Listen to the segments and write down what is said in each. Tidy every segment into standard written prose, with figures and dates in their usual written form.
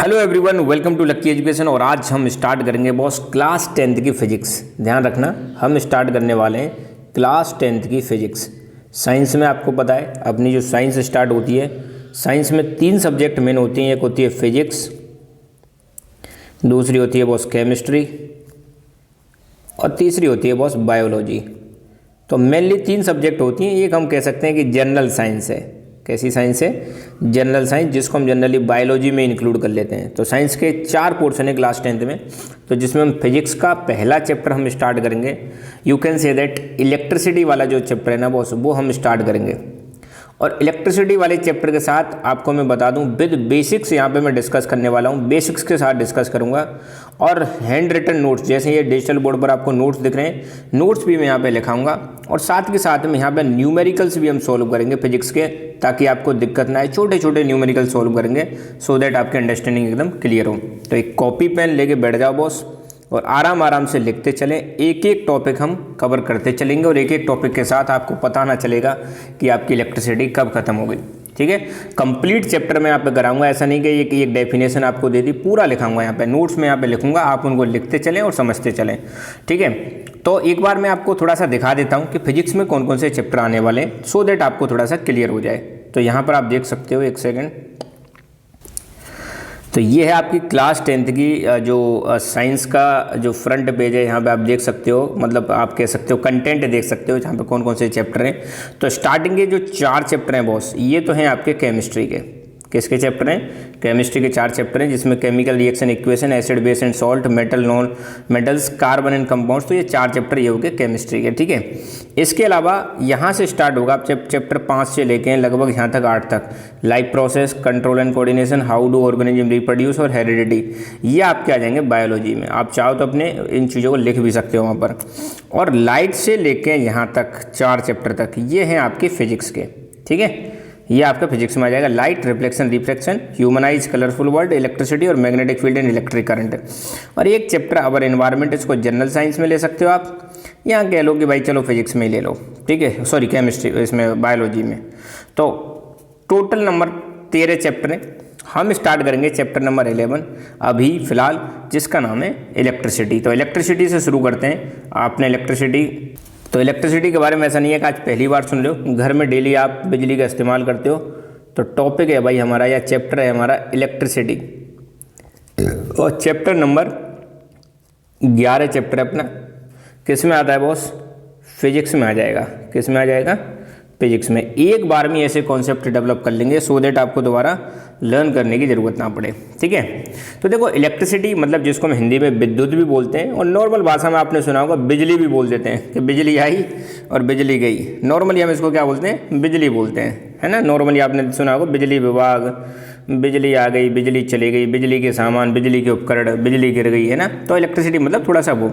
Hello everyone, welcome to lucky education. और आज हम स्टार्ट करेंगे बॉस क्लास 10th की फिजिक्स। ध्यान रखना, हम स्टार्ट करने वाले हैं क्लास 10th की फिजिक्स। साइंस में आपको पता है अपनी जो साइंस स्टार्ट होती है, साइंस में 3 सब्जेक्ट मेन होती हैं। एक होती है फिजिक्स, दूसरी होती है बॉस केमिस्ट्री और तीसरी होती है बॉस बायोलॉजी। तो मेनली 3 सब्जेक्ट होती हैं। एक हम कह सकते हैं कि जनरल साइंस है। कैसी साइंस है? जनरल साइंस, जिसको हम जनरली बायोलॉजी में इंक्लूड कर लेते हैं। तो साइंस के 4 पोर्शन है क्लास 10th में, तो जिसमें हम फिजिक्स का पहला चैप्टर हम स्टार्ट करेंगे। You can say that electricity वाला जो चैप्टर है ना बॉस, वो हम स्टार्ट करेंगे। और इलेक्ट्रिसिटी वाले चैप्टर के साथ आपको मैं बता दूं विद बेसिक्स यहाँ पे मैं डिस्कस करने वाला हूँ। बेसिक्स के साथ डिस्कस करूँगा और हैंड रिटन नोट्स, जैसे ये डिजिटल बोर्ड पर आपको नोट्स दिख रहे हैं, नोट्स भी मैं यहाँ पे लिखाऊंगा। और साथ के साथ में यहाँ पे न्यूमेरिकल्स भी हम सॉल्व करेंगे फिजिक्स के, ताकि आपको दिक्कत ना आए। छोटे छोटे न्यूमेरिकल सॉल्व करेंगे सो दैट आपकी अंडरस्टैंडिंग एकदम क्लियर हो। तो एक कॉपी पेन लेके बैठ जाओ बॉस और आराम आराम से लिखते चलें। एक एक टॉपिक हम कवर करते चलेंगे और एक एक टॉपिक के साथ आपको पता ना चलेगा कि आपकी इलेक्ट्रिसिटी कब खत्म हो गई। ठीक है, कंप्लीट चैप्टर मैं यहाँ पे कराऊंगा। ऐसा नहीं कि एक डेफिनेशन आपको दे दी, पूरा लिखाऊंगा यहाँ पे, नोट्स में यहाँ पे लिखूंगा, आप उनको लिखते चलें और समझते चलें। ठीक है, तो एक बार मैं आपको थोड़ा सा दिखा देता हूँ कि फिजिक्स में कौन कौन से चैप्टर आने वाले हैं, सो दैट आपको थोड़ा सा क्लियर हो जाए। तो यहाँ पर आप देख सकते हो, एक सेकेंड। तो ये है आपकी क्लास 10th की जो साइंस का जो फ्रंट पेज है, यहाँ पे आप देख सकते हो, मतलब आप कह सकते हो कंटेंट देख सकते हो, जहाँ पे कौन कौन से चैप्टर हैं। तो स्टार्टिंग के जो 4 चैप्टर हैं बॉस, ये तो हैं आपके केमिस्ट्री के। किसके चैप्टर हैं? केमिस्ट्री के 4 चैप्टर हैं, जिसमें chemical reaction, equation, acid base and salt, metal non metals, carbon and compounds. तो ये 4 चैप्टर ये हो गए केमिस्ट्री के। ठीक है, इसके अलावा यहाँ से स्टार्ट होगा आप चैप्टर 5 से लेके लगभग यहाँ तक 8 तक, life process, control and coordination, how do organism reproduce और हेरिडिटी। ये आपके आ जाएंगे बायोलॉजी में। आप चाहो तो अपने इन चीज़ों को लिख भी सकते हो वहाँ पर। और लाइट से लेके यहाँ तक 4 चैप्टर तक ये हैं आपके फिजिक्स के। ठीक है, ये आपका फिजिक्स में आ जाएगा। Light, reflection, refraction, human eyes, colourful world, electricity और magnetic field and electric current. और एक चैप्टर अवर एनवायरनमेंट, इसको जनरल साइंस में ले सकते हो आप, यहाँ कह लो कि भाई चलो फिजिक्स में ही ले लो। ठीक है, सॉरी केमिस्ट्री, इसमें बायोलॉजी में। तो टोटल नंबर 13 चैप्टर हैं। हम स्टार्ट करेंगे चैप्टर नंबर 11 अभी फिलहाल, जिसका नाम है इलेक्ट्रिसिटी। तो इलेक्ट्रिसिटी से शुरू करते हैं। आपने इलेक्ट्रिसिटी के बारे में ऐसा नहीं है कि आज पहली बार सुन रहे हो, घर में डेली आप बिजली का इस्तेमाल करते हो। तो टॉपिक है भाई हमारा, या चैप्टर है हमारा इलेक्ट्रिसिटी। और चैप्टर नंबर 11 चैप्टर अपना किस में आता है बॉस? फिजिक्स में आ जाएगा। किस में आ जाएगा? फिजिक्स में। एक बार में ऐसे कॉन्सेप्ट डेवलप कर लेंगे सो दैट आपको दोबारा लर्न करने की ज़रूरत ना पड़े। ठीक है, तो देखो इलेक्ट्रिसिटी मतलब जिसको हम हिंदी में विद्युत भी बोलते हैं, और नॉर्मल भाषा में आपने सुना होगा बिजली भी बोल देते हैं कि बिजली आई और बिजली गई। नॉर्मली हम इसको क्या बोलते हैं? बिजली बोलते हैं, है ना। नॉर्मली आपने सुना होगा बिजली विभाग, बिजली आ गई, बिजली चली गई, बिजली के सामान, बिजली के उपकरण, बिजली गिर गई, है ना। तो इलेक्ट्रिसिटी मतलब थोड़ा सा वो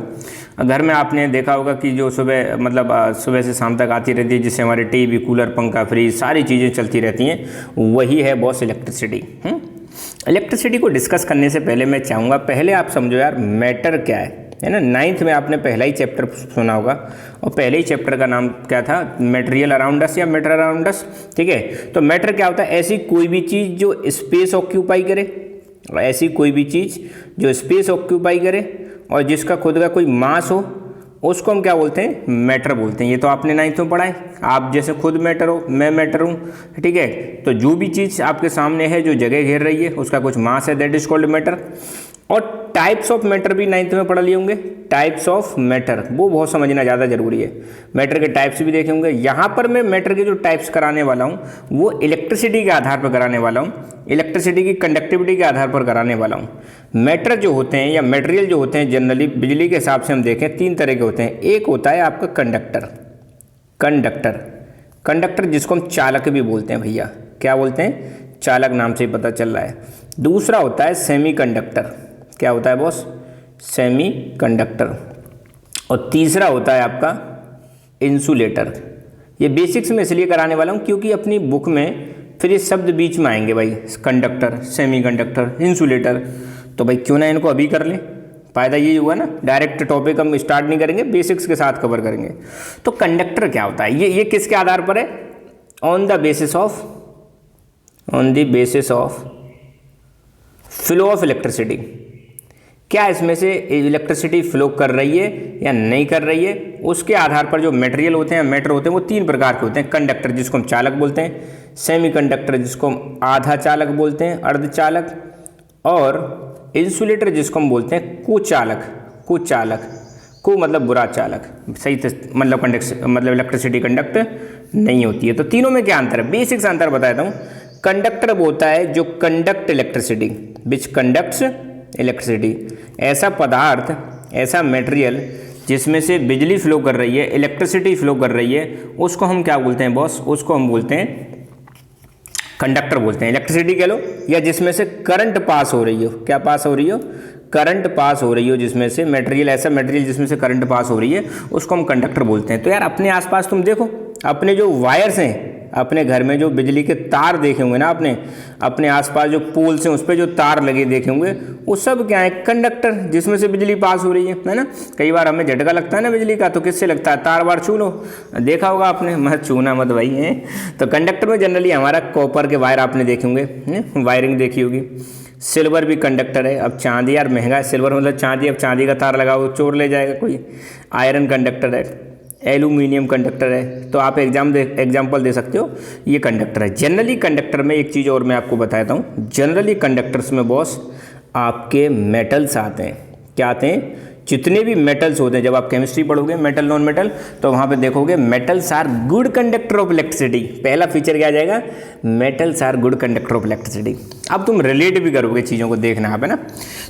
घर में आपने देखा होगा कि जो सुबह मतलब सुबह से शाम तक आती रहती है, जिससे हमारे टीवी, कूलर, पंखा, फ्रिज सारी चीज़ें चलती रहती हैं, वही है बॉस इलेक्ट्रिसिटी। इलेक्ट्रिसिटी को डिस्कस करने से पहले मैं चाहूँगा पहले आप समझो यार मैटर क्या है ना। 9th में आपने पहला ही चैप्टर सुना होगा, और पहले ही चैप्टर का नाम क्या था? मटेरियल अराउंड अस या मैटर अराउंड अस। ठीक है, तो मैटर क्या होता है? ऐसी कोई भी चीज़ जो स्पेस ऑक्यूपाई करे, ऐसी कोई भी चीज़ जो स्पेस ऑक्यूपाई करे और जिसका खुद का कोई मास हो, उसको हम क्या बोलते हैं? मैटर बोलते हैं। ये तो आपने 9th में पढ़ा है। आप जैसे खुद मैटर हो, मैं मैटर हूँ। ठीक है, तो जो भी चीज़ आपके सामने है, जो जगह घेर रही है, उसका कुछ मास है, दैट इज कॉल्ड मैटर। और टाइप्स ऑफ मैटर भी 9th में पढ़ लिए होंगे। टाइप्स ऑफ मैटर वो बहुत समझना ज़्यादा जरूरी है। मैटर के टाइप्स भी देखे होंगे। यहाँ पर मैं मैटर के जो टाइप्स कराने वाला हूँ वो इलेक्ट्रिसिटी के आधार पर कराने वाला हूँ, इलेक्ट्रिसिटी की कंडक्टिविटी के आधार पर कराने वाला हूँ। मैटर जो होते हैं या मटेरियल जो होते हैं, जनरली बिजली के हिसाब से हम देखें 3 तरह के होते हैं। एक होता है आपका कंडक्टर जिसको हम चालक भी बोलते हैं भैया। क्या बोलते हैं? चालक, नाम से ही पता चल रहा है। दूसरा होता है सेमी कंडक्टर। क्या होता है बॉस? Semi conductor. और तीसरा होता है आपका इंसुलेटर। ये बेसिक्स में इसलिए कराने वाला हूँ क्योंकि अपनी बुक में फिर ये शब्द बीच में आएंगे भाई, कंडक्टर, सेमी कंडक्टर, इंसुलेटर। तो भाई क्यों ना इनको अभी कर लें। फ़ायदा ये हुआ ना, डायरेक्ट टॉपिक हम स्टार्ट नहीं करेंगे, बेसिक्स के साथ कवर करेंगे। तो कंडक्टर क्या होता है? ये किसके आधार पर है? On the basis of flow of electricity, क्या इसमें से इलेक्ट्रिसिटी फ्लो कर रही है या नहीं कर रही है, उसके आधार पर जो मटेरियल होते हैं, मैटर होते हैं, वो 3 प्रकार के होते हैं। कंडक्टर जिसको हम चालक बोलते हैं, सेमीकंडक्टर जिसको हम आधा चालक बोलते हैं, अर्धचालक, और इंसुलेटर जिसको हम बोलते हैं कुचालक। कुचालक को मतलब बुरा चालक, सही मतलब इलेक्ट्रिसिटी कंडक्ट नहीं होती है। तो तीनों में क्या अंतर है, बेसिक सा अंतर बता देता हूँ। कंडक्टर वो होता है जो कंडक्ट इलेक्ट्रिसिटी, विच कंडक्ट्स इलेक्ट्रिसिटी, ऐसा पदार्थ, ऐसा मटेरियल जिसमें से बिजली फ्लो कर रही है, इलेक्ट्रिसिटी फ्लो कर रही है, उसको हम क्या बोलते हैं बॉस, उसको हम बोलते हैं कंडक्टर बोलते हैं। इलेक्ट्रिसिटी कह लो, या जिसमें से करंट पास हो रही हो, क्या पास हो रही हो, करंट पास हो रही हो, जिसमें से मटेरियल, ऐसा मटेरियल जिसमें से करंट पास हो रही है, उसको हम कंडक्टर बोलते हैं। तो यार अपने आसपास तुम देखो, अपने जो वायर्स हैं, अपने घर में जो बिजली के तार देखे होंगे ना आपने, अपने आसपास जो पोल्स हैं उस पर जो तार लगे देखे होंगे, वो सब क्या है, कंडक्टर, जिसमें से बिजली पास हो रही है ना। कई बार हमें झटका लगता है ना बिजली का, तो किससे लगता है, तार वार छू लो, देखा होगा आपने, मत छूना मत भाई है। तो कंडक्टर में जनरली हमारा कॉपर के वायर आपने देखे होंगे, वायरिंग देखी होगी। सिल्वर भी कंडक्टर है। अब चांदी यार महंगा है, सिल्वर मतलब चांदी, अब चांदी का तार लगाओ चोर ले जाएगा कोई। आयरन कंडक्टर है, एल्यूमिनियम कंडक्टर है। तो आप एग्जाम्पल दे सकते हो, ये कंडक्टर है। जनरली कंडक्टर में एक चीज़ और मैं आपको बताता हूँ, जनरली कंडक्टर्स में बॉस आपके मेटल्स आते हैं। क्या आते हैं, जितने भी मेटल्स होते हैं, जब आप केमिस्ट्री पढ़ोगे मेटल नॉन मेटल, तो वहाँ पे देखोगे metals are good conductor of electricity. पहला फीचर क्या आ जाएगा, metals are good conductor of electricity. अब तुम रिलेट भी करोगे चीज़ों को, देखना है ना।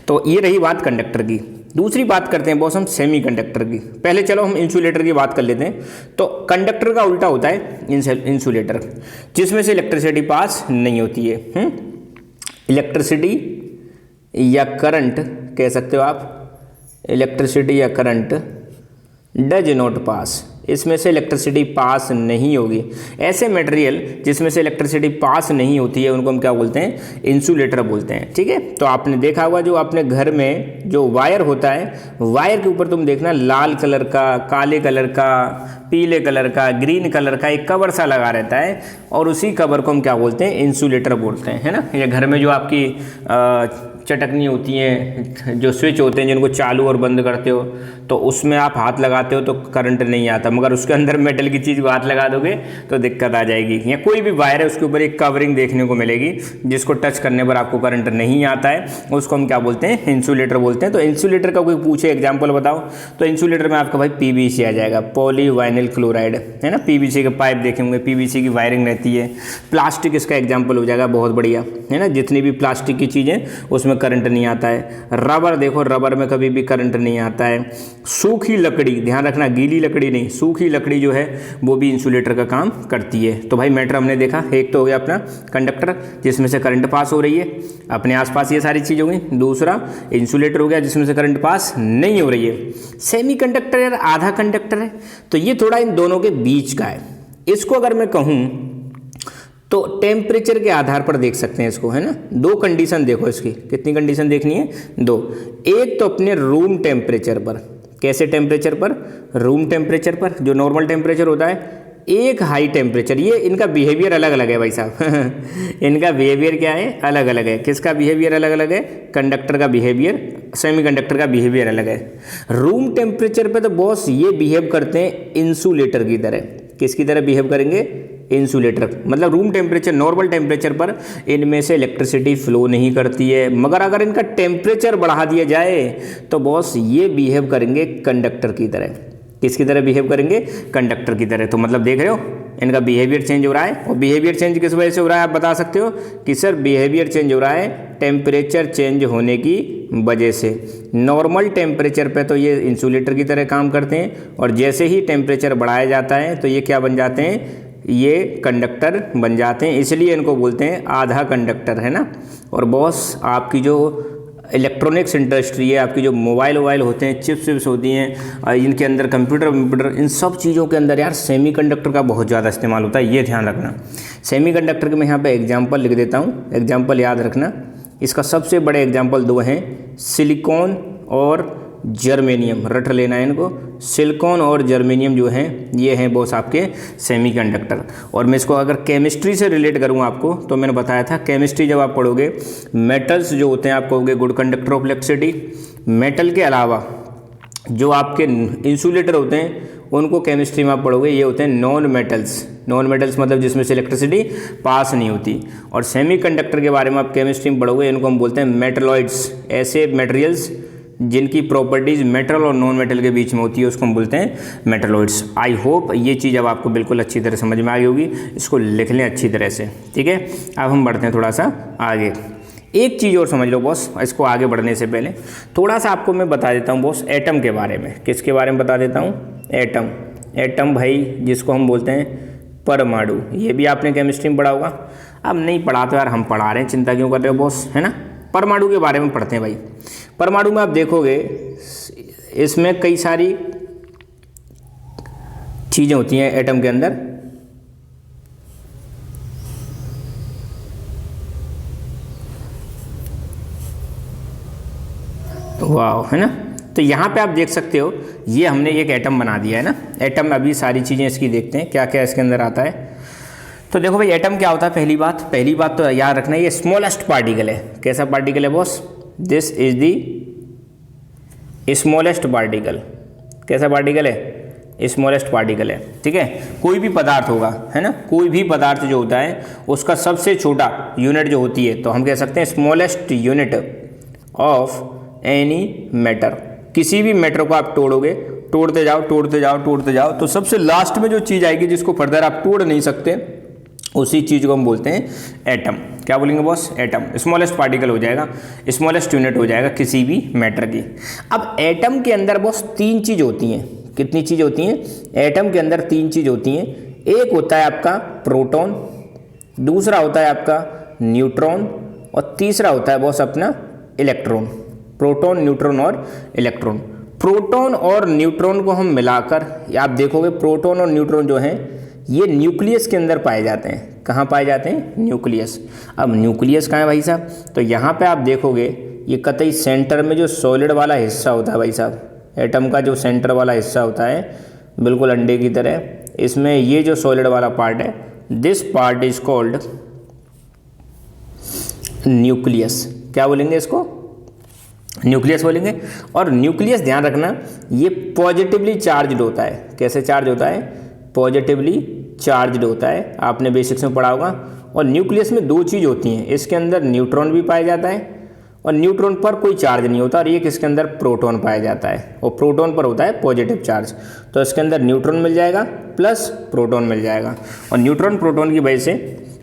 तो ये रही बात कंडक्टर की। दूसरी बात करते हैं बॉस हम सेमी कंडक्टर की। पहले चलो हम इंसुलेटर की बात कर लेते हैं। तो कंडक्टर का उल्टा होता है इंसुलेटर, जिसमें से इलेक्ट्रिसिटी पास नहीं होती है। इलेक्ट्रिसिटी या करंट कह सकते हो आप, इलेक्ट्रिसिटी या करंट डज नॉट पास, इसमें से इलेक्ट्रिसिटी पास नहीं होगी। ऐसे मटेरियल जिसमें से इलेक्ट्रिसिटी पास नहीं होती है उनको हम क्या बोलते हैं, इंसुलेटर बोलते हैं। ठीक है, तो आपने देखा होगा जो अपने घर में जो वायर होता है, वायर के ऊपर तुम देखना लाल कलर का, काले कलर का, पीले कलर का, ग्रीन कलर का एक कवर सा लगा रहता है, और उसी कवर को हम क्या बोलते हैं, इंसुलेटर बोलते हैं, है ना। या घर में जो आपकी चटकनी होती हैं, जो स्विच होते हैं जिनको चालू और बंद करते हो, तो उसमें आप हाथ लगाते हो तो करंट नहीं आता, मगर उसके अंदर मेटल की चीज़ को हाथ लगा दोगे तो दिक्कत आ जाएगी। या कोई भी वायर है उसके ऊपर एक कवरिंग देखने को मिलेगी, जिसको टच करने पर आपको करंट नहीं आता है, उसको हम क्या बोलते हैं, इंसुलेटर बोलते हैं। तो इंसुलेटर का कोई पूछे एग्जाम्पल बताओ, तो इंसुलेटर में आपका भाई पीवीसी आ जाएगा, पॉलीवाइनिल क्लोराइड, है ना। पीवीसी के पाइप देखे होंगे, पीवीसी की वायरिंग रहती है। प्लास्टिक इसका एग्जाम्पल हो जाएगा, बहुत बढ़िया, है ना। जितनी भी प्लास्टिक की चीज़ें उसमें करंट नहीं आता है। रबर देखो, रबर में कभी भी करंट नहीं आता है। सूखी लकड़ी, ध्यान रखना, गीली लकड़ी नहीं, सूखी लकड़ी जो है वो भी इंसुलेटर का काम करती है। तो भाई मैटर हमने देखा, एक तो हो गया अपना कंडक्टर जिसमें से करंट पास हो रही है, अपने आसपास ये सारी चीज़ हो गई। दूसरा इंसुलेटर हो गया जिसमें से करंट पास नहीं हो रही है। सेमी कंडक्टर यार आधा कंडक्टर है, तो ये थोड़ा इन दोनों के बीच का है। इसको अगर मैं कहूँ तो टेम्परेचर के आधार पर देख सकते हैं इसको, है ना। 2 कंडीशन देखो इसकी, कितनी कंडीशन देखनी है, 2। एक तो अपने रूम टेम्परेचर पर, कैसे टेम्परेचर पर, रूम टेम्परेचर पर जो नॉर्मल टेम्परेचर होता है। एक हाई टेम्परेचर, ये इनका बिहेवियर अलग अलग है भाई साहब इनका बिहेवियर क्या है, अलग अलग है। किसका बिहेवियर अलग अलग है, कंडक्टर का बिहेवियर, सेमी कंडक्टर का बिहेवियर अलग है। रूम टेम्परेचर पे तो बॉस ये बिहेव करते हैं इंसुलेटर की तरह। किसकी तरह बिहेव करेंगे, इंसुलेटर। मतलब रूम टेम्परेचर, नॉर्मल टेम्परेचर पर इनमें से इलेक्ट्रिसिटी फ्लो नहीं करती है, मगर अगर इनका टेम्परेचर बढ़ा दिया जाए तो बॉस ये बिहेव करेंगे कंडक्टर की तरह। किसकी तरह बिहेव करेंगे, कंडक्टर की तरह। तो मतलब देख रहे हो इनका बिहेवियर चेंज हो रहा है। और बिहेवियर चेंज किस वजह से हो रहा है, आप बता सकते हो कि सर बिहेवियर चेंज हो रहा है टेम्परेचर चेंज होने की वजह से। नॉर्मल टेम्परेचर पे तो ये इंसुलेटर की तरह काम करते हैं, और जैसे ही टेम्परेचर बढ़ाया जाता है तो ये क्या बन जाते हैं, ये कंडक्टर बन जाते हैं। इसलिए इनको बोलते हैं आधा कंडक्टर, है ना। और बॉस आपकी जो इलेक्ट्रॉनिक्स इंडस्ट्री है, आपकी जो मोबाइल होते हैं, चिप्स होती हैं, इनके अंदर कंप्यूटर, इन सब चीज़ों के अंदर यार सेमीकंडक्टर का बहुत ज़्यादा इस्तेमाल होता है, ये ध्यान रखना। सेमीकंडक्टर के मैं यहाँ पे एग्जांपल लिख देता हूँ, एग्जांपल याद रखना। इसका सबसे बड़े एग्जांपल 2 हैं, सिलिकॉन और जर्मेनियम, रट लेना है इनको। सिलिकॉन और जर्मेनियम जो हैं ये हैं बॉस आपके सेमीकंडक्टर। और मैं इसको अगर केमिस्ट्री से रिलेट करूँ आपको, तो मैंने बताया था केमिस्ट्री जब आप पढ़ोगे मेटल्स जो होते हैं आप कहोगे good conductor of electricity. Metal के अलावा जो आपके इंसुलेटर होते हैं उनको केमिस्ट्री में आप पढ़ोगे, ये होते हैं नॉन मेटल्स। नॉन मेटल्स मतलब जिसमें से इलेक्ट्रिसिटी पास नहीं होती। और सेमीकंडक्टर के बारे में आप केमिस्ट्री में पढ़ोगे, इनको हम बोलते हैं मेटलॉइड्स। ऐसे मटेरियल्स जिनकी प्रॉपर्टीज़ मेटल और नॉन मेटल के बीच में होती है उसको हम बोलते हैं मेटलॉइड्स। आई होप ये चीज़ अब आपको बिल्कुल अच्छी तरह समझ में आ गई होगी। इसको लिख लें अच्छी तरह से, ठीक है। अब हम बढ़ते हैं थोड़ा सा आगे। एक चीज़ और समझ लो बॉस, इसको आगे बढ़ने से पहले थोड़ा सा आपको मैं बता देता हूँ बॉस एटम के बारे में। किसके बारे में बता देता हूँ? एटम। एटम भाई जिसको हम बोलते हैं परमाणु। ये भी आपने केमिस्ट्री में पढ़ा होगा। अब नहीं पढ़ा तो यार हम पढ़ा रहे हैं, चिंता क्यों कर रहे हो बॉस, है ना। परमाणु के बारे में पढ़ते हैं भाई। परमाणु में आप देखोगे इसमें कई सारी चीज़ें होती हैं एटम के अंदर। वाह, है ना। तो यहाँ पे आप देख सकते हो ये हमने एक एटम बना दिया है ना। एटम में अभी सारी चीज़ें इसकी देखते हैं क्या क्या इसके अंदर आता है। तो देखो भाई एटम क्या होता है। पहली बात तो याद रखना, ये स्मॉलेस्ट पार्टिकल है। कैसा पार्टिकल है boss? This is the smallest particle. कैसा पार्टिकल है? स्मॉलेस्ट पार्टिकल है, ठीक है। कोई भी पदार्थ होगा, है ना, कोई भी पदार्थ जो होता है उसका सबसे छोटा यूनिट जो होती है तो हम कह सकते हैं smallest unit of any matter. किसी भी मैटर को आप तोड़ोगे, तोड़ते जाओ तो सबसे लास्ट में जो चीज़ आएगी जिसको फर्दर आप तोड़ नहीं सकते, उसी चीज़ को हम बोलते हैं एटम। क्या बोलेंगे बॉस? एटम। स्मॉलेस्ट पार्टिकल हो जाएगा, स्मॉलेस्ट यूनिट हो जाएगा किसी भी मैटर की। अब एटम के अंदर बॉस तीन चीज़ होती हैं। कितनी चीज़ होती हैं? एटम के अंदर तीन चीज़ होती हैं। एक होता है आपका प्रोटॉन, दूसरा होता है आपका न्यूट्रॉन, और तीसरा होता है बॉस अपना इलेक्ट्रॉन। प्रोटॉन, न्यूट्रॉन और इलेक्ट्रॉन। प्रोटॉन और न्यूट्रॉन को हम मिलाकर आप देखोगे प्रोटॉन और न्यूट्रॉन जो हैं ये न्यूक्लियस के अंदर पाए जाते हैं। कहाँ पाए जाते हैं? न्यूक्लियस। अब न्यूक्लियस कहाँ है भाई साहब? तो यहाँ पे आप देखोगे ये कतई सेंटर में जो सॉलिड वाला हिस्सा होता है भाई साहब, एटम का जो सेंटर वाला हिस्सा होता है बिल्कुल अंडे की तरह, इसमें ये जो सॉलिड वाला पार्ट है, this part is called nucleus. क्या बोलेंगे इसको? न्यूक्लियस बोलेंगे। और न्यूक्लियस ध्यान रखना ये पॉजिटिवली चार्ज्ड होता है। कैसे चार्ज होता है? पॉजिटिवली चार्ज्ड होता है, आपने बेसिक्स में पढ़ा होगा। और न्यूक्लियस में दो चीज़ होती हैं, इसके अंदर न्यूट्रॉन भी पाया जाता है और न्यूट्रॉन पर कोई चार्ज नहीं होता, और एक इसके अंदर प्रोटॉन पाया जाता है और प्रोटॉन पर होता है पॉजिटिव चार्ज। तो इसके अंदर न्यूट्रॉन मिल जाएगा प्लस प्रोटॉन मिल जाएगा। और न्यूट्रॉन प्रोटॉन की वजह से,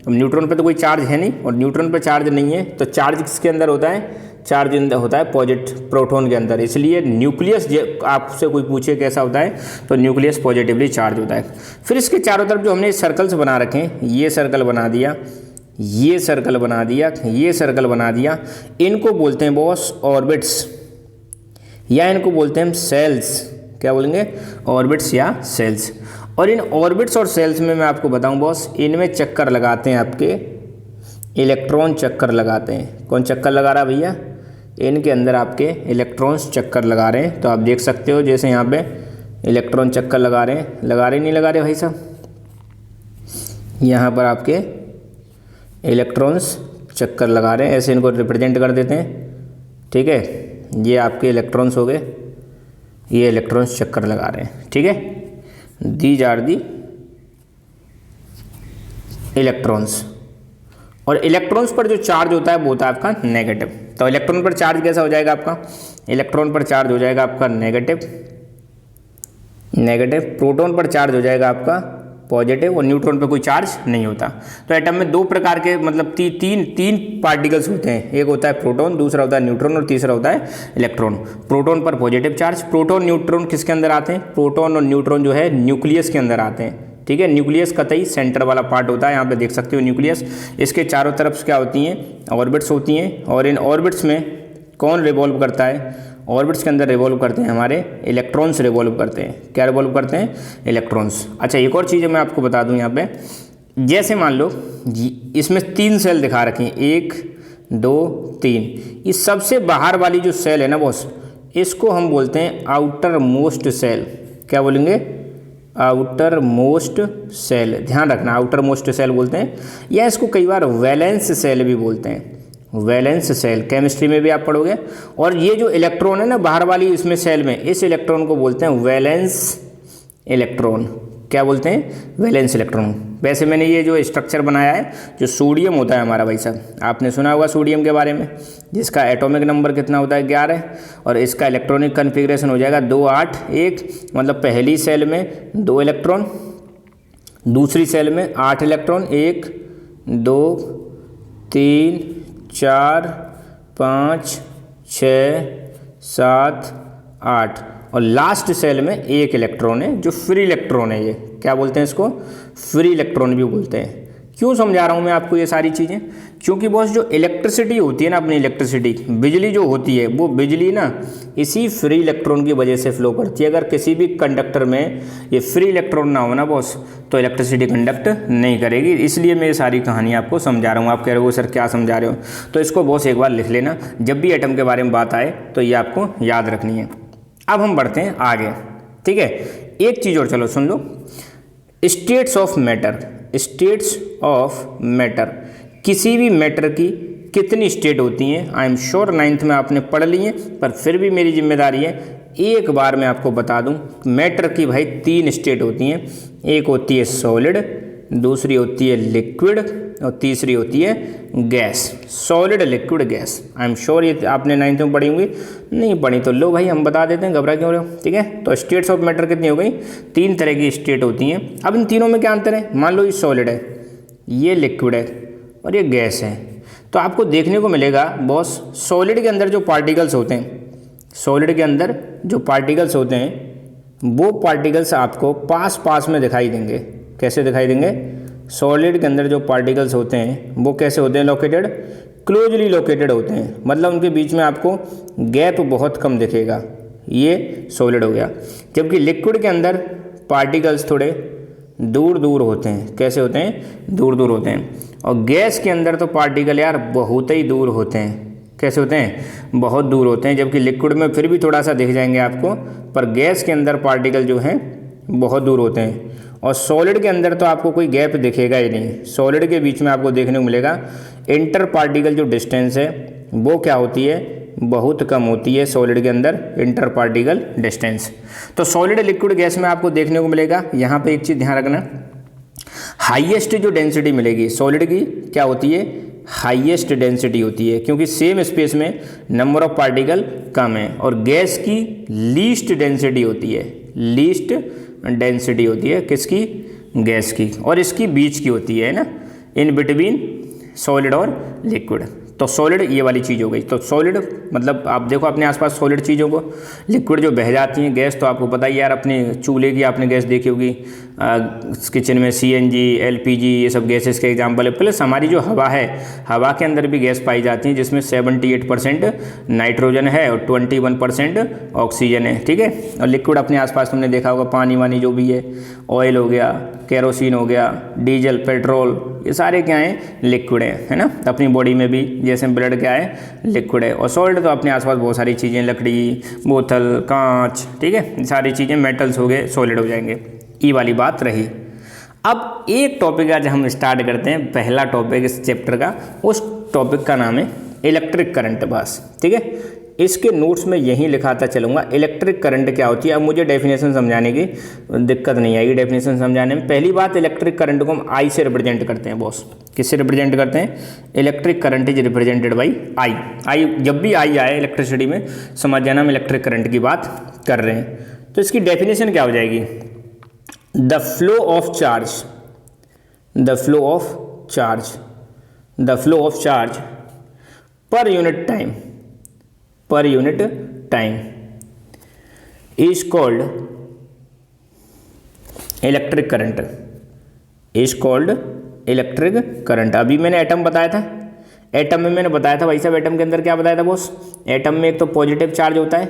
अब न्यूट्रॉन पर तो कोई चार्ज है नहीं और न्यूट्रॉन पर चार्ज नहीं है, तो चार्ज किसके अंदर होता है? चार्ज होता है पॉजिटिव प्रोटॉन के अंदर। इसलिए न्यूक्लियस आपसे कोई पूछे कैसा होता है तो न्यूक्लियस पॉजिटिवली चार्ज होता है। फिर इसके चारों तरफ जो हमने सर्कल्स बना रखे हैं, ये सर्कल बना दिया, ये सर्कल बना दिया, ये सर्कल बना दिया, इनको बोलते हैं बॉस ऑर्बिट्स, या इनको बोलते हैं हम सेल्स। क्या बोलेंगे? ऑर्बिट्स या सेल्स। और इन ऑर्बिट्स और सेल्स में मैं आपको बताऊं बॉस, इनमें चक्कर लगाते हैं आपके इलेक्ट्रॉन चक्कर लगाते हैं। कौन चक्कर लगा रहा है भैया? इनके अंदर आपके इलेक्ट्रॉन्स चक्कर लगा रहे हैं। तो आप देख सकते हो जैसे यहाँ पे इलेक्ट्रॉन चक्कर लगा रहे हैं, नहीं लगा रहे भाई साहब? यहाँ पर आपके इलेक्ट्रॉन्स चक्कर लगा रहे हैं, ऐसे इनको रिप्रेजेंट कर देते हैं, ठीक है। ये आपके इलेक्ट्रॉन्स हो गए, ये इलेक्ट्रॉन्स चक्कर लगा रहे हैं, ठीक है। These are the electrons. और इलेक्ट्रॉन्स पर जो चार्ज होता है वो होता है आपका नेगेटिव। तो इलेक्ट्रॉन पर चार्ज कैसा हो जाएगा आपका? इलेक्ट्रॉन पर चार्ज हो जाएगा आपका नेगेटिव। प्रोटॉन पर चार्ज हो जाएगा आपका पॉजिटिव, और न्यूट्रॉन पर कोई चार्ज नहीं होता। तो एटम में दो प्रकार के मतलब तीन पार्टिकल्स होते हैं। एक होता है प्रोटॉन, दूसरा होता है न्यूट्रॉन, और तीसरा होता है इलेक्ट्रॉन। प्रोटॉन पर पॉजिटिव चार्ज। प्रोटॉन न्यूट्रॉन किसके अंदर आते हैं? प्रोटॉन और न्यूट्रॉन जो है न्यूक्लियस के अंदर आते हैं, ठीक है। न्यूक्लियस कतई सेंटर वाला पार्ट होता है, यहाँ पे देख सकते हो न्यूक्लियस। इसके चारों तरफ क्या होती हैं? ऑर्बिट्स होती हैं। और इन ऑर्बिट्स में कौन रिवॉल्व करता है? ऑर्बिट्स के अंदर रिवॉल्व करते हैं हमारे इलेक्ट्रॉन्स रिवॉल्व करते हैं। क्या रिवॉल्व करते हैं? इलेक्ट्रॉन्स। अच्छा, एक और चीज़ मैं आपको बता दूं यहाँ पे, जैसे मान लो इसमें 3 सेल दिखा रखे हैं, 1 2 3। इस सबसे बाहर वाली जो सेल है ना बॉस, इसको हम बोलते हैं आउटर मोस्ट सेल। क्या बोलेंगे? Outermost shell. ध्यान रखना, आउटर मोस्ट सेल बोलते हैं, या इसको कई बार वैलेंस सेल भी बोलते हैं। वैलेंस सेल केमिस्ट्री में भी आप पढ़ोगे। और ये जो इलेक्ट्रॉन है ना बाहर वाली इसमें सेल में, इस इलेक्ट्रॉन को बोलते हैं वैलेंस इलेक्ट्रॉन। क्या बोलते हैं? Valence electron. वैसे मैंने ये जो स्ट्रक्चर बनाया है, जो सोडियम होता है हमारा भाई साहब, आपने सुना होगा सोडियम के बारे में, जिसका एटॉमिक नंबर कितना होता है? 11, और इसका इलेक्ट्रॉनिक कन्फिग्रेशन हो जाएगा 2 8 1। मतलब पहली सेल में 2 इलेक्ट्रॉन, दूसरी सेल में 8 इलेक्ट्रॉन, 1 2 3 4 5 6 7 8, और लास्ट सेल में 1 इलेक्ट्रॉन है जो फ्री इलेक्ट्रॉन है। ये क्या बोलते हैं? इसको फ्री इलेक्ट्रॉन भी बोलते हैं। क्यों समझा रहा हूँ मैं आपको ये सारी चीज़ें? क्योंकि बॉस जो इलेक्ट्रिसिटी होती है ना, अपनी इलेक्ट्रिसिटी, बिजली जो होती है, वो बिजली ना इसी फ्री इलेक्ट्रॉन की वजह से फ्लो करती है। अगर किसी भी कंडक्टर में ये फ्री इलेक्ट्रॉन ना हो ना बॉस, तो इलेक्ट्रिसिटी कंडक्ट नहीं करेगी। इसलिए मैं ये सारी कहानी आपको समझा रहा हूँ। आप कह रहे हो सर क्या समझा रहे हो? तो इसको बॉस एक बार लिख लेना, जब भी एटम के बारे में बात आए तो ये आपको याद रखनी है। अब हम बढ़ते हैं आगे, ठीक है। एक चीज़ और चलो सुन लो, states of matter. States of matter, किसी भी मैटर की कितनी स्टेट होती हैं? आई एम श्योर 9th में आपने पढ़ ली है, पर फिर भी मेरी जिम्मेदारी है एक बार मैं आपको बता दूं। मैटर की भाई 3 स्टेट होती हैं। एक होती है सॉलिड, दूसरी होती है लिक्विड, और तीसरी होती है gas. Solid, liquid, gas. I am sure ये आपने 9th में पढ़ी होंगी। नहीं पढ़ी तो लो भाई, हम बता देते हैं, घबरा क्यों रहे हो? ठीक है। तो स्टेट्स ऑफ मैटर कितनी हो गई? 3 तरह की स्टेट होती हैं। अब इन तीनों में क्या अंतर है? मान लो ये सॉलिड है, ये लिक्विड है, और ये गैस है। तो आपको देखने को मिलेगा बॉस, सॉलिड के अंदर जो पार्टिकल्स होते हैं, सॉलिड के अंदर जो पार्टिकल्स होते हैं, वो पार्टिकल्स आपको पास पास में दिखाई देंगे। कैसे दिखाई देंगे? सॉलिड के अंदर जो पार्टिकल्स होते हैं वो कैसे होते हैं? लोकेटेड, क्लोजली लोकेटेड होते हैं। मतलब उनके बीच में आपको गैप बहुत कम दिखेगा। ये सॉलिड हो गया। जबकि लिक्विड के अंदर पार्टिकल्स थोड़े दूर दूर होते हैं। कैसे होते हैं? दूर दूर होते हैं। और गैस के अंदर तो पार्टिकल यार बहुत ही दूर होते हैं। कैसे होते हैं? बहुत दूर होते हैं। जबकि लिक्विड में फिर भी थोड़ा सा दिख जाएंगे आपको, पर गैस के अंदर पार्टिकल जो हैं बहुत दूर होते हैं। और सॉलिड के अंदर तो आपको कोई गैप दिखेगा ही नहीं। सॉलिड के बीच में आपको देखने को मिलेगा इंटर पार्टिकल जो डिस्टेंस है वो क्या होती है? बहुत कम होती है सॉलिड के अंदर इंटर पार्टिकल डिस्टेंस। तो सॉलिड, लिक्विड, गैस में आपको देखने को मिलेगा। यहाँ पे एक चीज़ ध्यान रखना, हाईएस्ट जो डेंसिटी मिलेगी सॉलिड की क्या होती है? हाईएस्ट डेंसिटी होती है, क्योंकि सेम स्पेस में नंबर ऑफ पार्टिकल कम है। और गैस की लीस्ट डेंसिटी होती है। लीस्ट डेंसिटी होती है किसकी? गैस की। और इसकी बीच की होती है ना, इन बिटवीन सॉलिड और लिक्विड। तो सॉलिड ये वाली चीज़ हो गई। तो सॉलिड मतलब आप देखो अपने आसपास सॉलिड चीज़ों को। लिक्विड जो बह जाती हैं, गैस तो आपको पता ही यार, अपने चूल्हे की आपने गैस देखी होगी, किचन में CNG, LPG, ये सब गैसेस के एग्जाम्पल है। प्लस हमारी जो हवा है, हवा के अंदर भी गैस पाई जाती है, जिसमें 78% नाइट्रोजन है और 21% ऑक्सीजन है। ठीक है। और लिक्विड अपने आसपास तुमने देखा होगा, पानी वानी जो भी है, ऑयल हो गया, केरोसिन हो गया, डीजल, पेट्रोल, ये सारे क्या हैं? लिक्विड है ना। अपनी बॉडी में भी जैसे ब्लड क्या है? लिक्विड है। और सॉलिड तो अपने आसपास बहुत सारी चीज़ें, लकड़ी, बोतल, कांच, ठीक है, सारी चीज़ें मेटल्स हो गए, सॉलिड हो जाएंगे। ये वाली बात रही। अब एक टॉपिक आज हम स्टार्ट करते हैं, पहला टॉपिक इस चैप्टर का। उस टॉपिक का नाम है इलेक्ट्रिक करंट। बस ठीक है, इसके नोट्स में यहीं लिखाता चलूँगा इलेक्ट्रिक करंट क्या होती है। अब मुझे डेफिनेशन समझाने की दिक्कत नहीं आएगी डेफिनेशन समझाने में। पहली बात, इलेक्ट्रिक करंट को हम आई से रिप्रेजेंट करते हैं बॉस। किससे रिप्रेजेंट करते हैं? Electric current is represented by I. I, जब भी आई आए इलेक्ट्रिसिटी में, समझ जाना हम इलेक्ट्रिक करंट की बात कर रहे हैं। तो इसकी डेफिनेशन क्या हो जाएगी? The flow of charge, the flow of charge, the flow of charge per unit time, per unit time is called electric current, is called electric current. अभी मैंने एटम बताया था, एटम में मैंने बताया था भाई साहब, एटम के अंदर क्या बताया था बॉस? एटम में एक तो पॉजिटिव चार्ज होता है,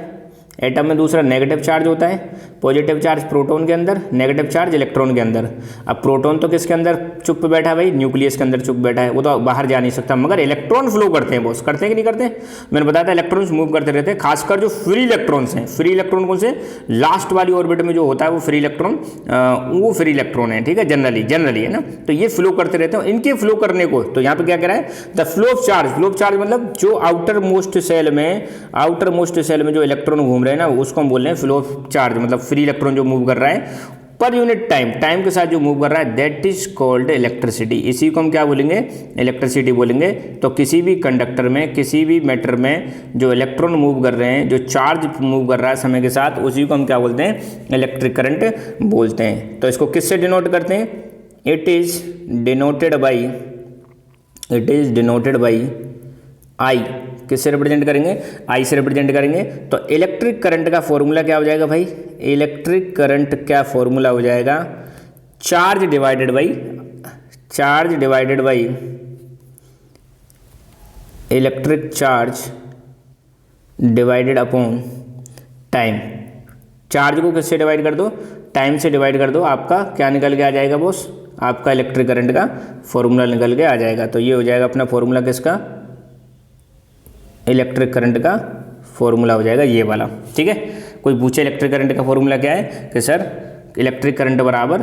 एटम में दूसरा नेगेटिव चार्ज होता है, पॉजिटिव चार्ज प्रोटॉन के अंदर, नेगेटिव चार्ज इलेक्ट्रॉन के अंदर। अब प्रोटॉन तो किसके अंदर चुप बैठा है भाई, न्यूक्लियस के अंदर चुप बैठा है, वो तो बाहर जा नहीं सकता, मगर इलेक्ट्रॉन फ्लो करते हैं बॉस, करते हैं कि नहीं करते? मैंने बताया था इलेक्ट्रॉन्स मूव करते रहते हैं, खासकर जो फ्री इलेक्ट्रॉन्स हैं। फ्री इलेक्ट्रॉन कौन से? लास्ट वाली ऑर्बिट में जो होता है वो फ्री इलेक्ट्रॉन, वो फ्री इलेक्ट्रॉन है, ठीक है, जनरली है ना। तो ये फ्लो करते रहते हैं, इनके फ्लो करने को तो यहाँ पे क्या कह रहा है, the flow of charge. Flow of charge मतलब जो आउटर मोस्ट सेल में जो इलेक्ट्रॉन घूम रहे हैं ना, उसको हम बोल रहे हैं फ्लो ऑफ चार्ज, मतलब फ्री इलेक्ट्रॉन जो मूव कर रहा है पर यूनिट टाइम के साथ जो मूव कर रहा है, दैट इज कॉल्ड इलेक्ट्रिसिटी। इसी को हम क्या बोलेंगे? इलेक्ट्रिसिटी बोलेंगे। तो किसी भी कंडक्टर में, किसी भी मैटर में जो इलेक्ट्रॉन मूव कर रहे हैं, जो चार्ज मूव कर रहा है समय के साथ, उसी को हम क्या बोलते हैं? इलेक्ट्रिक करंट बोलते हैं। तो इसको किससे डिनोट करते हैं? It is denoted by I. किससे रिप्रेजेंट करेंगे? आई से रिप्रेजेंट करेंगे। तो इलेक्ट्रिक करंट का फॉर्मूला क्या हो जाएगा भाई? इलेक्ट्रिक करंट का फॉर्मूला हो जाएगा charge divided by electric charge divided upon time. Charge को किससे डिवाइड कर दो? टाइम से डिवाइड कर दो, आपका क्या निकल के आ जाएगा बॉस? आपका इलेक्ट्रिक करंट का फॉर्मूला निकल के आ जाएगा। तो ये हो जाएगा अपना फॉर्मूला किसका? इलेक्ट्रिक करंट का फॉर्मूला हो जाएगा ये वाला, ठीक है। कोई पूछे इलेक्ट्रिक करंट का फॉर्मूला क्या है, कि सर इलेक्ट्रिक करंट बराबर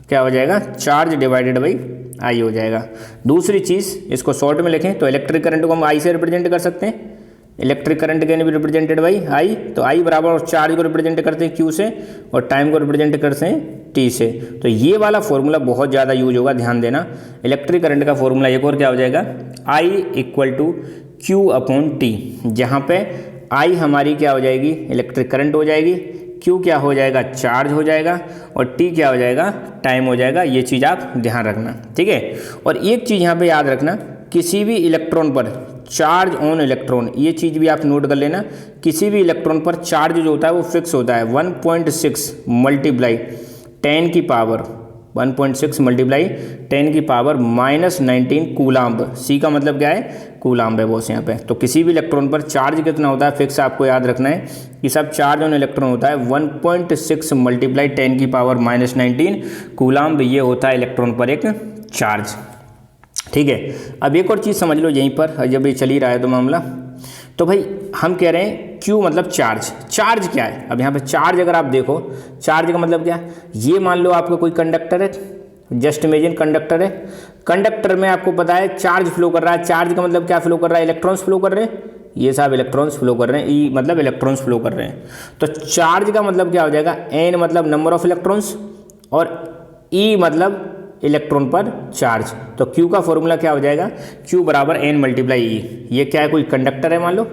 क्या हो जाएगा? चार्ज डिवाइडेड बाई आई हो जाएगा। दूसरी चीज़, इसको शॉर्ट में लिखें तो इलेक्ट्रिक करंट को हम आई से रिप्रेजेंट कर सकते हैं। Electric current can be represented by आई। तो आई बराबर चार्ज को रिप्रेजेंट करते हैं क्यू से, और टाइम को रिप्रेजेंट करते हैं टी से। तो ये वाला फॉर्मूला बहुत ज़्यादा यूज होगा, ध्यान देना। इलेक्ट्रिक करंट का फॉर्मूला एक और क्या हो जाएगा? I equal to Q upon T, जहाँ पे आई हमारी क्या हो जाएगी? इलेक्ट्रिक करंट हो जाएगी, क्यू क्या हो जाएगा? चार्ज हो जाएगा, और टी क्या हो जाएगा? टाइम हो जाएगा। ये चीज़ आप ध्यान रखना, ठीक है। और एक चीज़ यहाँ पे याद रखना, किसी भी इलेक्ट्रॉन पर चार्ज ऑन इलेक्ट्रॉन, ये चीज़ भी आप नोट कर लेना। किसी भी इलेक्ट्रॉन पर चार्ज जो होता है वो फिक्स होता है 1.6 मल्टीप्लाई 10 की पावर 1.6 मल्टीप्लाई 10 की पावर -19 कूलाम्ब। सी का मतलब क्या है? कूलाम्ब है बॉस यहाँ पे। तो किसी भी इलेक्ट्रॉन पर चार्ज कितना होता है फिक्स, आपको याद रखना है कि सब चार्ज ऑन इलेक्ट्रॉन होता है 1.6 मल्टीप्लाई 10 की पावर -19 कूलाम्ब। ये होता है इलेक्ट्रॉन पर एक चार्ज, ठीक है। अब एक और चीज़ समझ लो यहीं पर, जब ये चल ही रहा है तो मामला, तो भाई हम कह रहे हैं क्यू मतलब चार्ज। चार्ज क्या है? अब यहाँ पे चार्ज अगर आप देखो, चार्ज का मतलब क्या है? ये मान लो आपका कोई कंडक्टर है, जस्ट इमेजिन कंडक्टर है। कंडक्टर में आपको पता है चार्ज फ्लो कर रहा है। चार्ज का मतलब क्या फ्लो कर रहा है? इलेक्ट्रॉन्स फ्लो कर रहे हैं। ये सब इलेक्ट्रॉन्स फ्लो कर रहे हैं, ई मतलब इलेक्ट्रॉन्स फ्लो कर रहे हैं। तो चार्ज का मतलब क्या हो जाएगा? एन मतलब नंबर ऑफ इलेक्ट्रॉन्स, और ई मतलब इलेक्ट्रॉन पर चार्ज। तो Q का फॉर्मूला क्या हो जाएगा? Q बराबर N मल्टीप्लाई ई। ये क्या है? कोई कंडक्टर है, मान लो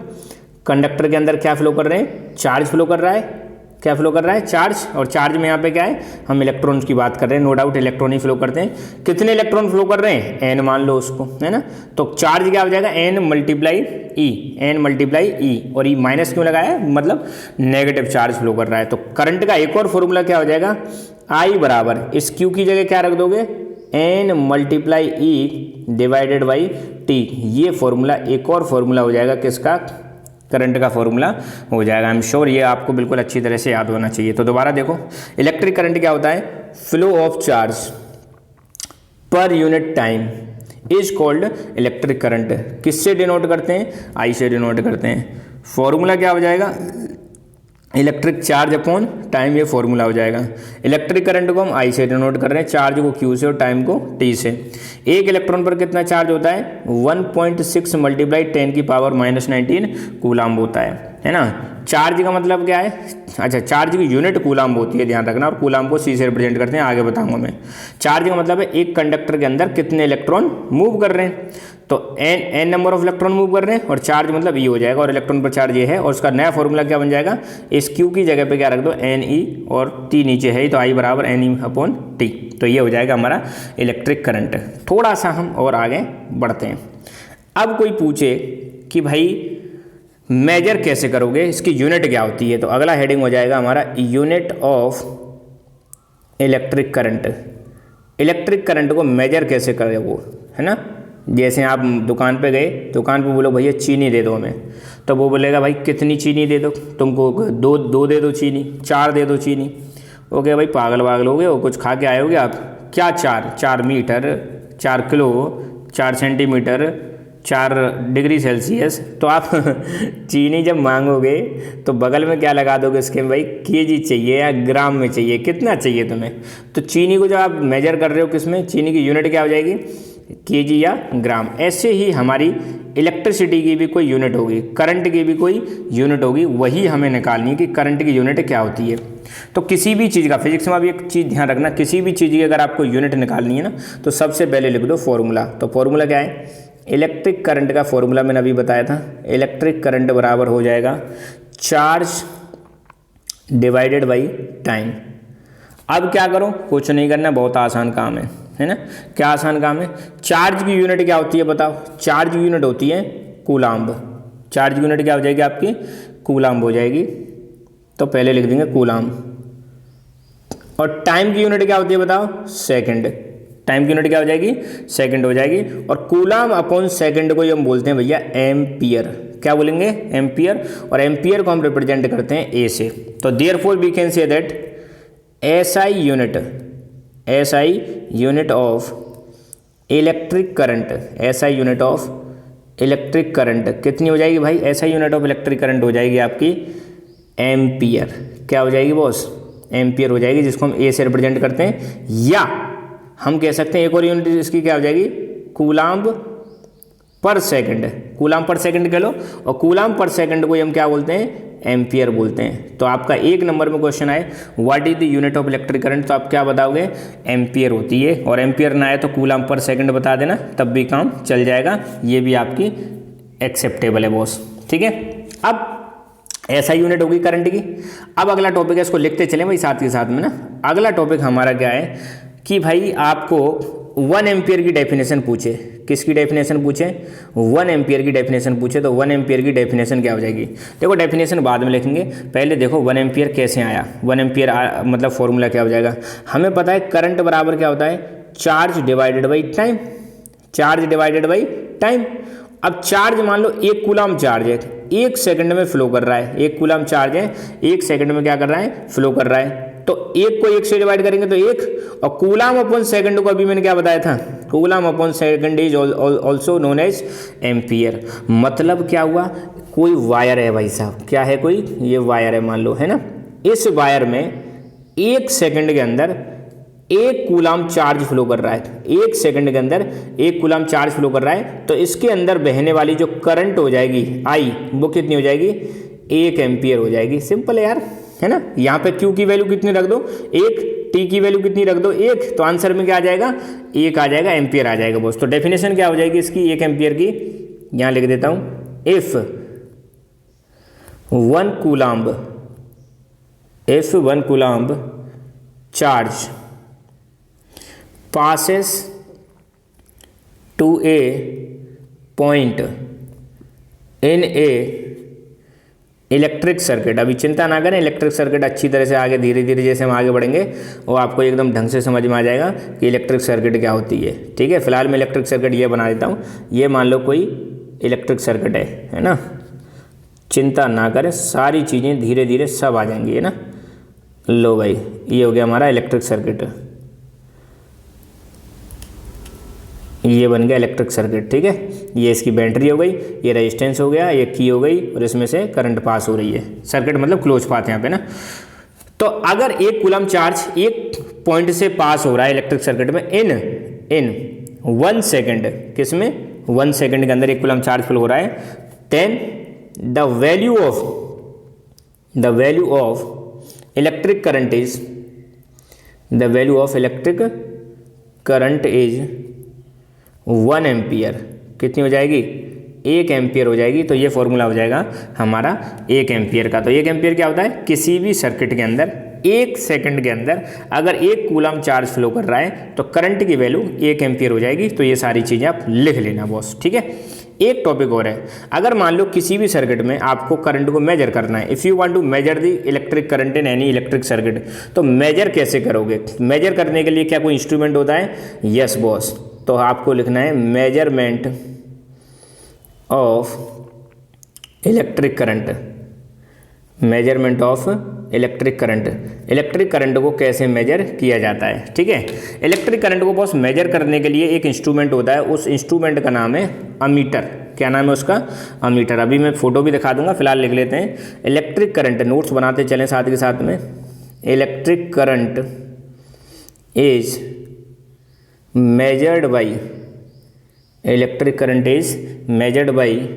कंडक्टर के अंदर क्या फ्लो कर रहे हैं? चार्ज फ्लो कर रहा है। क्या फ्लो कर रहा है? चार्ज। और चार्ज में यहाँ पे क्या है? हम इलेक्ट्रॉन्स की बात कर रहे हैं, नो डाउट इलेक्ट्रॉन ही फ्लो करते हैं। कितने इलेक्ट्रॉन फ्लो कर रहे हैं? N मान लो उसको, है ना। तो चार्ज क्या हो जाएगा? N मल्टीप्लाई ई, और ई माइनस क्यों लगाया है? मतलब नेगेटिव चार्ज फ्लो कर रहा है। तो करंट का एक और फॉर्मूला क्या हो जाएगा? आई बराबर इस Q की जगह क्या रख दोगे? N multiply E divided by T. ये फॉर्मूला एक और फॉर्मूला हो जाएगा किसका? करंट का फॉर्मूला हो जाएगा। आई एम श्योर ये आपको बिल्कुल अच्छी तरह से याद होना चाहिए। तो दोबारा देखो, इलेक्ट्रिक करंट क्या होता है? Flow of charge per unit time is called electric current. किससे डिनोट करते हैं? आई से डिनोट करते हैं। फॉर्मूला क्या हो जाएगा? इलेक्ट्रिक चार्ज अपॉन टाइम, ये फॉर्मूला हो जाएगा। इलेक्ट्रिक करंट को हम आई से डिनोट कर रहे हैं, चार्ज को क्यू से और टाइम को टी से। एक इलेक्ट्रॉन पर कितना चार्ज होता है? 1.6 मल्टीप्लाई 10 की पावर -19 कूलाम्ब होता है ना। चार्ज का मतलब क्या है? अच्छा, चार्ज की यूनिट कूलाम्ब होती है, ध्यान रखना। और कूलाम्ब को सी से रिप्रेजेंट करते हैं, आगे बताऊंगा मैं। चार्ज का मतलब है एक कंडक्टर के अंदर कितने इलेक्ट्रॉन मूव कर रहे हैं। तो n number of electron move कर रहे हैं, और चार्ज मतलब ई हो जाएगा, और इलेक्ट्रॉन पर चार्ज ये है। और उसका नया फॉर्मूला क्या बन जाएगा? इस क्यू की जगह पे क्या रख दो? एन ई, और टी नीचे है, तो आई बराबर एन ई अपॉन टी। तो ये हो जाएगा हमारा इलेक्ट्रिक करंट। थोड़ा सा हम और आगे बढ़ते हैं। अब कोई पूछे कि भाई मेजर कैसे करोगे, इसकी यूनिट क्या होती है? तो अगला हेडिंग हो जाएगा हमारा unit of electric current. Electric current को मेजर कैसे करोगे, है ना। जैसे आप दुकान पे गए, दुकान पे बोलो भैया चीनी दे दो हमें, तो वो बोलेगा भाई कितनी चीनी दे दो तुमको, दो दे दो चीनी, 4 दे दो चीनी। ओके भाई पागल वागल हो गए हो, कुछ खा के आए होगे आप, क्या 4 metre, 4 kilo, 4 centimetre, 4 degree celsius. तो आप चीनी जब मांगोगे तो बगल में क्या लगा दोगे इसके, भाई केजी चाहिए या ग्राम में चाहिए, कितना चाहिए तुम्हें। तो चीनी को जब आप मेजर कर रहे हो किस में, चीनी की यूनिट क्या हो जाएगी, केजी या ग्राम। ऐसे ही हमारी इलेक्ट्रिसिटी की भी कोई यूनिट होगी, करंट की भी कोई यूनिट होगी, वही हमें निकालनी है कि करंट की यूनिट क्या होती है। तो किसी भी चीज़ का, फिजिक्स में भी एक चीज़ ध्यान रखना, किसी भी चीज़ की अगर आपको यूनिट निकालनी है ना, तो सबसे पहले लिख दो फॉर्मूला। तो फॉर्मूला क्या है, इलेक्ट्रिक करंट का फॉर्मूला मैंने अभी बताया था, इलेक्ट्रिक करंट बराबर हो जाएगा चार्ज डिवाइडेड बाई टाइम। अब क्या करो, कुछ नहीं करना, बहुत आसान काम है ना। क्या आसान काम है, चार्ज की यूनिट क्या होती है बताओ, चार्ज की यूनिट होती है कूलाम्ब। चार्ज की यूनिट क्या हो जाएगी आपकी, कूलाम्ब हो जाएगी। तो पहले लिख देंगे कूलाम्ब। और टाइम की यूनिट क्या होती है बताओ, सेकंड। टाइम की यूनिट क्या हो जाएगी, सेकंड हो जाएगी। और कूलाम्ब अपॉन सेकंड को हम बोलते हैं भैया एम्पियर। क्या बोलेंगे, एम्पियर। और एम्पियर को हम रिप्रेजेंट करते हैं ए से। तो therefore we can say that SI unit of electric current, SI unit of electric current कितनी हो जाएगी भाई, SI unit of electric current हो जाएगी आपकी एम्पियर। क्या हो जाएगी बॉस, एम्पियर हो जाएगी, जिसको हम ए से रिप्रेजेंट करते हैं। या हम कह सकते हैं एक और यूनिट इसकी क्या हो जाएगी, कूलाम्ब पर सेकंड। कूलाम्ब पर सेकंड कह लो, और कूलाम्ब पर सेकंड को हम क्या बोलते हैं, एम्पियर बोलते हैं। तो आपका 1 नंबर में क्वेश्चन आए what is the unit of electric current, तो आप क्या बताओगे, एम्पियर होती है। और एम्पियर ना आए तो कूलाम्ब पर सेकंड बता देना, तब भी काम चल जाएगा, ये भी आपकी एक्सेप्टेबल है बॉस। ठीक है, अब ऐसा यूनिट होगी करंट की। अब अगला टॉपिक है, इसको लिखते चलें भाई साथ के साथ में ना। अगला टॉपिक हमारा क्या है कि भाई आपको 1 एम्पियर की डेफिनेशन पूछे, किसकी डेफिनेशन पूछे, 1 एम्पियर की डेफिनेशन पूछे, तो 1 एम्पियर की डेफिनेशन क्या हो जाएगी। देखो डेफिनेशन बाद में लिखेंगे, पहले देखो 1 एम्पियर कैसे आया। 1 एम्पियर मतलब फॉर्मूला क्या हो जाएगा, हमें पता है करंट बराबर क्या होता है, charge divided by time. Charge divided by time. अब चार्ज मान लो 1 कूलाम्ब चार्ज है, 1 सेकंड में फ्लो कर रहा है। 1 कूलाम्ब चार्ज है, 1 सेकंड में क्या कर रहा है, फ्लो कर रहा है। तो 1 को 1 से डिवाइड करेंगे तो 1, और कूलाम्ब अपॉन सेकंड को अभी मैंने क्या बताया था, coulomb upon second is also known as ampere. मतलब क्या हुआ, कोई वायर है भाई साहब, क्या है, कोई ये वायर है मान लो, है ना। इस वायर में 1 सेकंड के अंदर 1 कूलाम्ब चार्ज फ्लो कर रहा है। 1 सेकंड के अंदर 1 कूलाम्ब चार्ज फ्लो कर रहा है, तो इसके अंदर बहने वाली जो करंट हो जाएगी आई, वो कितनी हो जाएगी, 1 एम्पियर हो जाएगी। सिंपल है यार, है ना। यहाँ पे Q की वैल्यू कितनी रख दो, 1, T की वैल्यू कितनी रख दो, 1, तो आंसर में क्या आ जाएगा, 1 आ जाएगा, एम्पियर आ जाएगा बॉस। तो डेफिनेशन क्या हो जाएगी इसकी, 1 एम्पियर की, यहाँ लिख देता हूँ, if 1 coulomb charge passes to a point in a electric circuit. अभी चिंता ना करें, इलेक्ट्रिक सर्किट अच्छी तरह से आगे धीरे धीरे जैसे हम आगे बढ़ेंगे वो आपको एकदम ढंग से समझ में आ जाएगा कि इलेक्ट्रिक सर्किट क्या होती है। ठीक है, फिलहाल मैं इलेक्ट्रिक सर्किट ये बना देता हूँ। ये मान लो कोई इलेक्ट्रिक सर्किट है ना, चिंता ना करें, सारी चीज़ें धीरे धीरे सब आ जाएंगी, है ना। लो भाई, ये हो गया हमारा इलेक्ट्रिक सर्किट, ये बन गया इलेक्ट्रिक सर्किट। ठीक है, ये इसकी बैटरी हो गई, ये रेजिस्टेंस हो गया, ये की हो गई, और इसमें से करंट पास हो रही है। सर्किट मतलब क्लोज पाथ यहाँ पे ना। तो अगर 1 कूलाम्ब चार्ज एक पॉइंट से पास हो रहा है इलेक्ट्रिक सर्किट में इन 1 सेकेंड, किस में, 1 सेकेंड के अंदर 1 कूलाम्ब चार्ज फ्लो हो रहा है, then the value of electric current is 1 ampere. कितनी हो जाएगी, 1 एम्पियर हो जाएगी। तो ये फॉर्मूला हो जाएगा हमारा 1 एम्पियर का। तो 1 एम्पियर क्या होता है, किसी भी सर्किट के अंदर 1 सेकंड के अंदर अगर 1 कूलाम्ब चार्ज फ्लो कर रहा है तो करंट की वैल्यू 1 एम्पियर हो जाएगी। तो ये सारी चीज़ें आप लिख लेना बॉस। ठीक है, एक टॉपिक और है, अगर मान लो किसी भी सर्किट में आपको करंट को मेजर करना है, if you want to measure the electric current in any electric circuit, तो मेजर कैसे करोगे, मेजर करने के लिए क्या कोई इंस्ट्रूमेंट होता है, यस बॉस। तो तो आपको लिखना है measurement of electric current. Measurement of electric current, electric current को कैसे मेजर किया जाता है। ठीक है, इलेक्ट्रिक करंट को बस मेजर करने के लिए एक इंस्ट्रूमेंट होता है, उस इंस्ट्रूमेंट का नाम है अमीटर। क्या नाम है उसका? अमीटर। अभी मैं फोटो भी दिखा दूंगा, फिलहाल लिख लेते हैं इलेक्ट्रिक करंट, नोट्स बनाते चलें साथ के साथ में। Electric current is measured by, electric current is measured by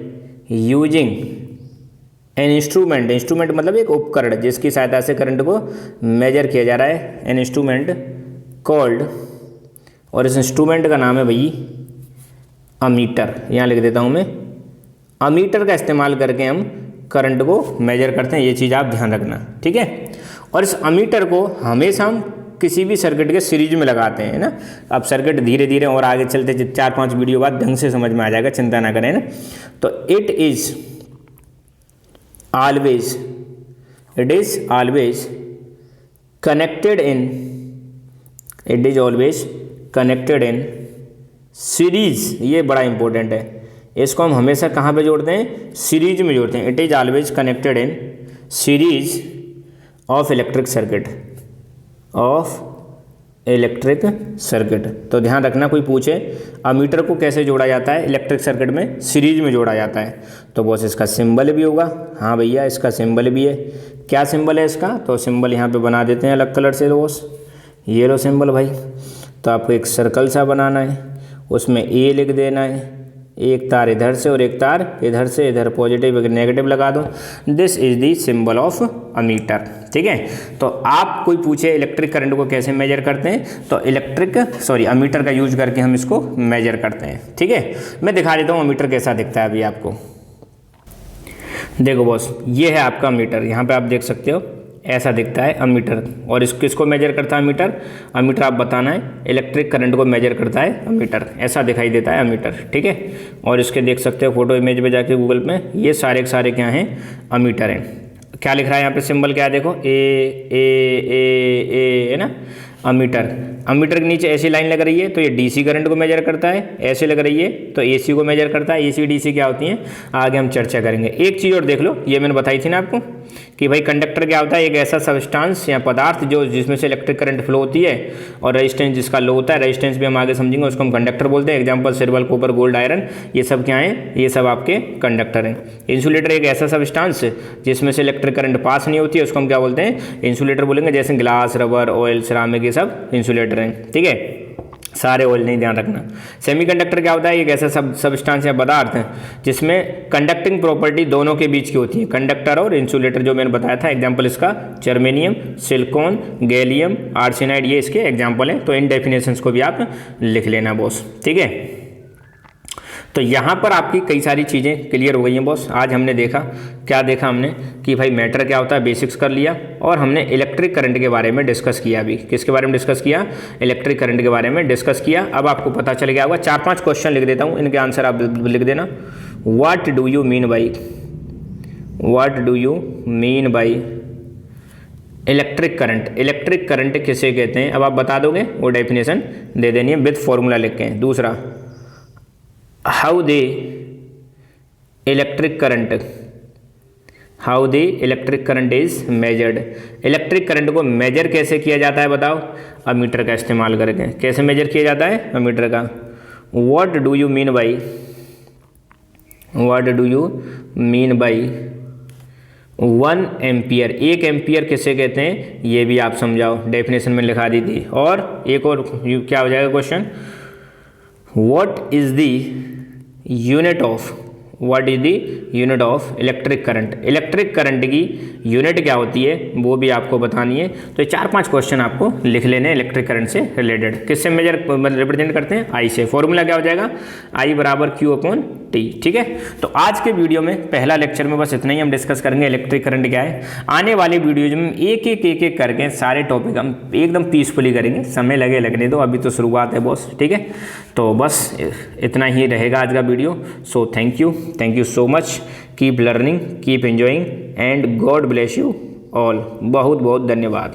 using an instrument, instrument मतलब एक उपकरण जिसकी सहायता से करंट को मेजर किया जा रहा है, एन इंस्ट्रूमेंट कॉल्ड, और इस इंस्ट्रूमेंट का नाम है भाई अमीटर। यहाँ लिख देता हूँ मैं, अमीटर का इस्तेमाल करके हम करंट को मेजर करते हैं, ये चीज़ आप ध्यान रखना। ठीक है, और इस अमीटर को हमेशा हम किसी भी सर्किट के सीरीज में लगाते हैं ना। अब सर्किट धीरे धीरे और आगे चलते 4-5 वीडियो बाद ढंग से समझ में आ जाएगा, चिंता ना करें ना। तो it is always connected in series. ये बड़ा इंपॉर्टेंट है, इसको हम हमेशा कहाँ पे जोड़ते हैं? सीरीज में जोड़ते हैं। It is always connected in series of electric circuit, तो ध्यान रखना, कोई पूछे अमीटर को कैसे जोड़ा जाता है इलेक्ट्रिक सर्किट में, सीरीज में जोड़ा जाता है। तो बॉस इसका सिंबल भी होगा। हाँ भैया, इसका सिंबल भी है। क्या सिंबल है इसका? तो सिंबल यहाँ पे बना देते हैं अलग कलर से बॉस, ये लो सिंबल भाई। तो आपको एक सर्कल सा बनाना है, उसमें ए लिख देना है, एक तार इधर से और एक तार इधर से, इधर पॉजिटिव इधर नेगेटिव लगा दो। This is the symbol of ammeter. ठीक है, तो आप कोई पूछे इलेक्ट्रिक करंट को कैसे मेजर करते हैं, तो अमीटर का यूज करके हम इसको मेजर करते हैं। ठीक है, मैं दिखा देता हूँ अमीटर कैसा दिखता है अभी आपको। देखो बॉस, ये है आपका अमीटर, यहाँ पे आप देख सकते हो ऐसा दिखता है अमीटर। और इस किसको मेजर करता है अमीटर? अमीटर आप बताना है, इलेक्ट्रिक करंट को मेजर करता है अमीटर, ऐसा दिखाई देता है अमीटर। ठीक है, और इसके देख सकते हो फोटो इमेज पे जाके गूगल में, ये सारे के सारे क्या हैं? अमीटर हैं। क्या लिख रहा है यहाँ पे सिंबल? क्या देखो, ए है ना, अमीटर। अमीटर के नीचे ऐसी लाइन लग रही है तो ये डीसी करंट को मेजर करता है, ऐसे लग रही है तो एसी को मेजर करता है। एसी डीसी क्या होती हैं आगे हम चर्चा करेंगे। एक चीज़ और देख लो, ये मैंने बताई थी ना आपको कि भाई कंडक्टर क्या होता है? एक ऐसा सब्सटेंस या पदार्थ जो जिसमें से इलेक्ट्रिक करंट फ्लो होती है, और रेजिस्टेंस जिसका लो होता है, रेजिस्टेंस भी हम आगे समझेंगे, उसको हम कंडक्टर बोलते हैं। Example silver, copper, gold, iron, ये सब क्या है? ये सब आपके कंडक्टर हैं। इंसुलेटर एक ऐसा सब्सटेंस जिसमें से इलेक्ट्रिक करंट पास नहीं होती है, उसको हम क्या बोलते हैं? इंसुलेटर बोलेंगे। जैसे ग्लास, रबर, ऑयल, सिरामिक, ये सब इंसुलेटर हैं। ठीक है, सारे ऑयल नहीं, ध्यान रखना। सेमीकंडक्टर क्या होता है? एक ऐसा सब्सटेंस या पदार्थ है जिसमें कंडक्टिंग प्रॉपर्टी दोनों के बीच की होती है, कंडक्टर और इंसुलेटर, जो मैंने बताया था। एग्जांपल इसका जर्मेनियम, सिलिकॉन, गैलियम, आर्सेनाइड, ये इसके एग्जांपल हैं। तो इन डेफिनेशंस को भी आप लिख लेना बॉस। ठीक है, तो यहाँ पर आपकी कई सारी चीज़ें क्लियर हो गई हैं बॉस। आज हमने देखा, क्या देखा हमने कि भाई मैटर क्या होता है, बेसिक्स कर लिया, और हमने इलेक्ट्रिक करंट के बारे में डिस्कस किया। अभी किसके बारे में डिस्कस किया? इलेक्ट्रिक करंट के बारे में डिस्कस किया। अब आपको पता चल गया होगा, 4-5 क्वेश्चन लिख देता हूँ, इनके आंसर आप लिख देना। What do you mean by electric current? Electric current किसे कहते हैं? अब आप बता दोगे, वो डेफिनेशन दे देनी है विद फॉर्मूला लिख के। दूसरा, how the electric current is measured? Electric current को मेजर कैसे किया जाता है बताओ? अमीटर का इस्तेमाल करके। कैसे मेजर किया जाता है? अमीटर का। What do you mean by 1 ampere? 1 ampere किसे कहते हैं, ये भी आप समझाओ, डेफिनेशन में लिखा दी थी। और एक और क्या हो जाएगा question, what is the unit of electric current? Electric current की यूनिट क्या होती है वो भी आपको बतानी है। तो 4-5 क्वेश्चन आपको लिख लेने हैं इलेक्ट्रिक करंट से रिलेटेड। किससे मेजर रिप्रेजेंट करते हैं? आई से। फॉर्मूला क्या हो जाएगा? I बराबर Q/T। ठीक है, तो आज के वीडियो में पहला लेक्चर में बस इतना ही हम डिस्कस करेंगे इलेक्ट्रिक करंट क्या है। आने वाले वीडियोज में एक एक करके सारे टॉपिक हम एकदम पीसफुली करेंगे। समय लगने दो, अभी तो शुरुआत है बॉस। ठीक है, तो बस इतना ही रहेगा आज का video. So thank you so much. Keep learning, keep enjoying, and God bless you all. बहुत बहुत धन्यवाद।